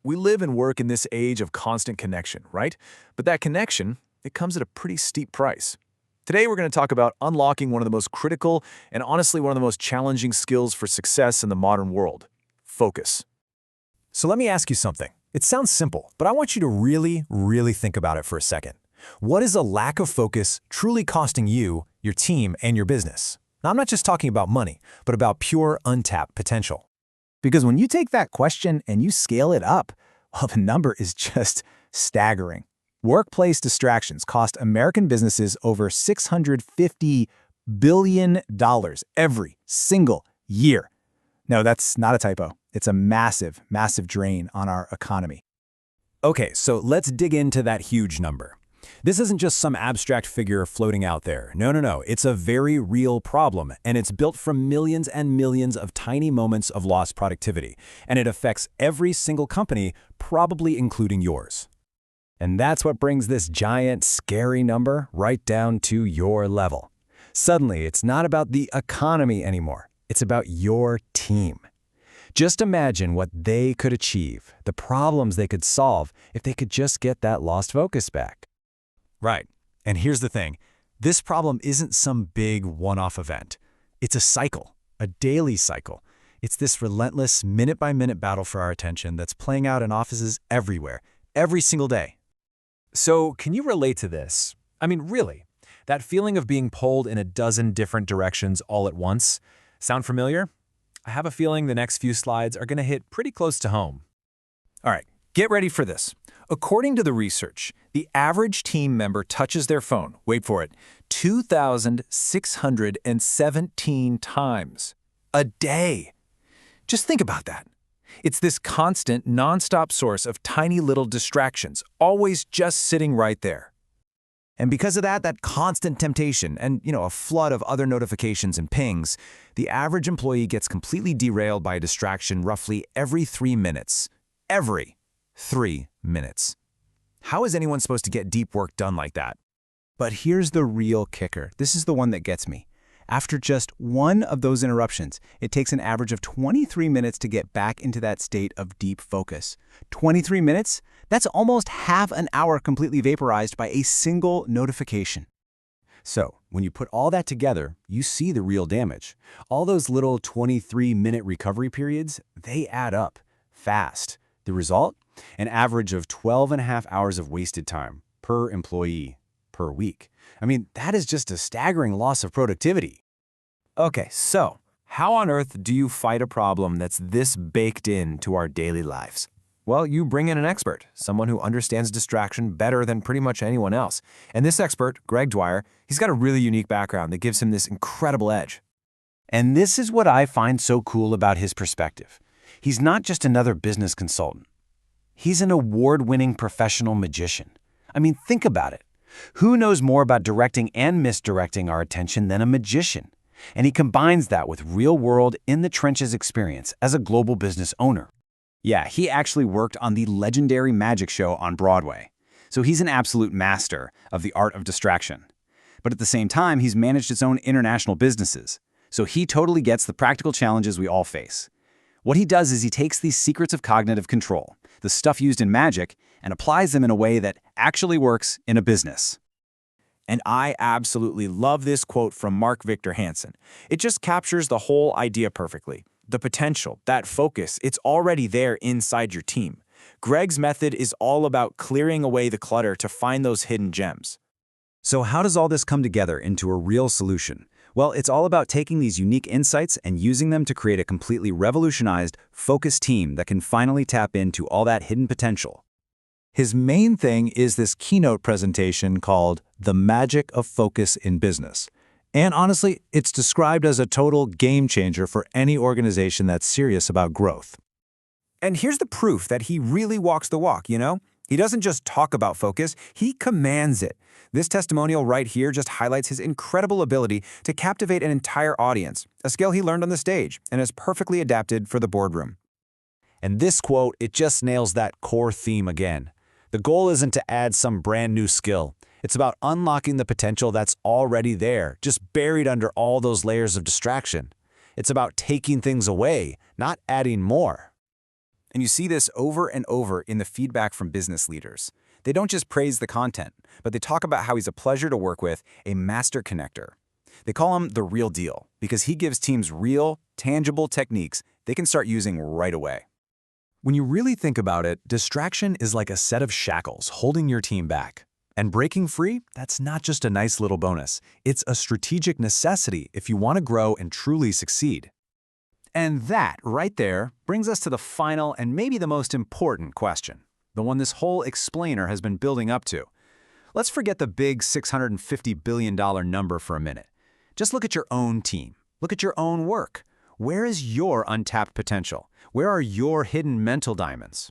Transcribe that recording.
We live and work in this age of constant connection, right? But that connection, it comes at a pretty steep price. Today, we're going to talk about unlocking one of the most critical and honestly one of the most challenging skills for success in the modern world: focus. So let me ask you something. It sounds simple, but I want you to really think about it for a second. What is a lack of focus truly costing you, your team, and your business? Now, I'm not just talking about money, but about pure untapped potential. Because when you take that question and you scale it up, well, the number is just staggering. Workplace distractions cost American businesses over $650 billion every single year. No, that's not a typo. It's a massive drain on our economy. Okay, so let's dig into that huge number. This isn't just some abstract figure floating out there. No. It's a very real problem, and it's built from millions and millions of tiny moments of lost productivity, and it affects every single company, probably including yours. And that's what brings this giant, scary number right down to your level. Suddenly, it's not about the economy anymore. It's about your team. Just imagine what they could achieve, the problems they could solve if they could just get that lost focus back. Right. And here's the thing. This problem isn't some big one-off event. It's a cycle, a daily cycle. It's this relentless, minute-by-minute battle for our attention that's playing out in offices everywhere, every single day. So, can you relate to this? I mean, really? That feeling of being pulled in a dozen different directions all at once? Sound familiar? I have a feeling the next few slides are going to hit pretty close to home. All right, get ready for this. According to the research, the average team member touches their phone, wait for it, 2,617 times a day. Just think about that. It's this constant, nonstop source of tiny little distractions, always just sitting right there. And because of that constant temptation and, a flood of other notifications and pings, the average employee gets completely derailed by a distraction roughly every 3 minutes. Every 3 minutes. How is anyone supposed to get deep work done like that? But here's the real kicker. This is the one that gets me. After just one of those interruptions, it takes an average of 23 minutes to get back into that state of deep focus. 23 minutes? That's almost half an hour completely vaporized by a single notification. So, when you put all that together, you see the real damage. All those little 23-minute recovery periods, they add up fast. The result? An average of 12.5 hours of wasted time per employee per week. I mean, that is just a staggering loss of productivity. Okay, so how on earth do you fight a problem that's this baked into our daily lives? Well, you bring in an expert, someone who understands distraction better than pretty much anyone else. And this expert, Greg Dwyer, he's got a really unique background that gives him this incredible edge. And this is what I find so cool about his perspective. He's not just another business consultant. He's an award-winning professional magician. I mean, think about it. Who knows more about directing and misdirecting our attention than a magician? And he combines that with real-world, in-the-trenches experience as a global business owner. Yeah, he actually worked on the legendary magic show on Broadway. So he's an absolute master of the art of distraction. But at the same time, he's managed his own international businesses. So he totally gets the practical challenges we all face. What he does is he takes these secrets of cognitive control, the stuff used in magic, and applies them in a way that actually works in a business. And I absolutely love this quote from Mark Victor Hansen. It just captures the whole idea perfectly. The potential, that focus, it's already there inside your team. Greg's method is all about clearing away the clutter to find those hidden gems. So how does all this come together into a real solution? Well, it's all about taking these unique insights and using them to create a completely revolutionized, focused team that can finally tap into all that hidden potential. His main thing is this keynote presentation called The Magic of Focus in Business. And honestly, it's described as a total game changer for any organization that's serious about growth. And here's the proof that he really walks the walk, He doesn't just talk about focus, he commands it. This testimonial right here just highlights his incredible ability to captivate an entire audience, a skill he learned on the stage and is perfectly adapted for the boardroom. And this quote, it just nails that core theme again. The goal isn't to add some brand new skill. It's about unlocking the potential that's already there, just buried under all those layers of distraction. It's about taking things away, not adding more. And you see this over and over in the feedback from business leaders. They don't just praise the content, but they talk about how he's a pleasure to work with, a master connector. They call him the real deal because he gives teams real, tangible techniques they can start using right away. When you really think about it, distraction is like a set of shackles holding your team back. And breaking free, that's not just a nice little bonus. It's a strategic necessity if you want to grow and truly succeed. And that, right there, brings us to the final and maybe the most important question, the one this whole explainer has been building up to. Let's forget the big $650 billion number for a minute. Just look at your own team. Look at your own work. Where is your untapped potential? Where are your hidden mental diamonds?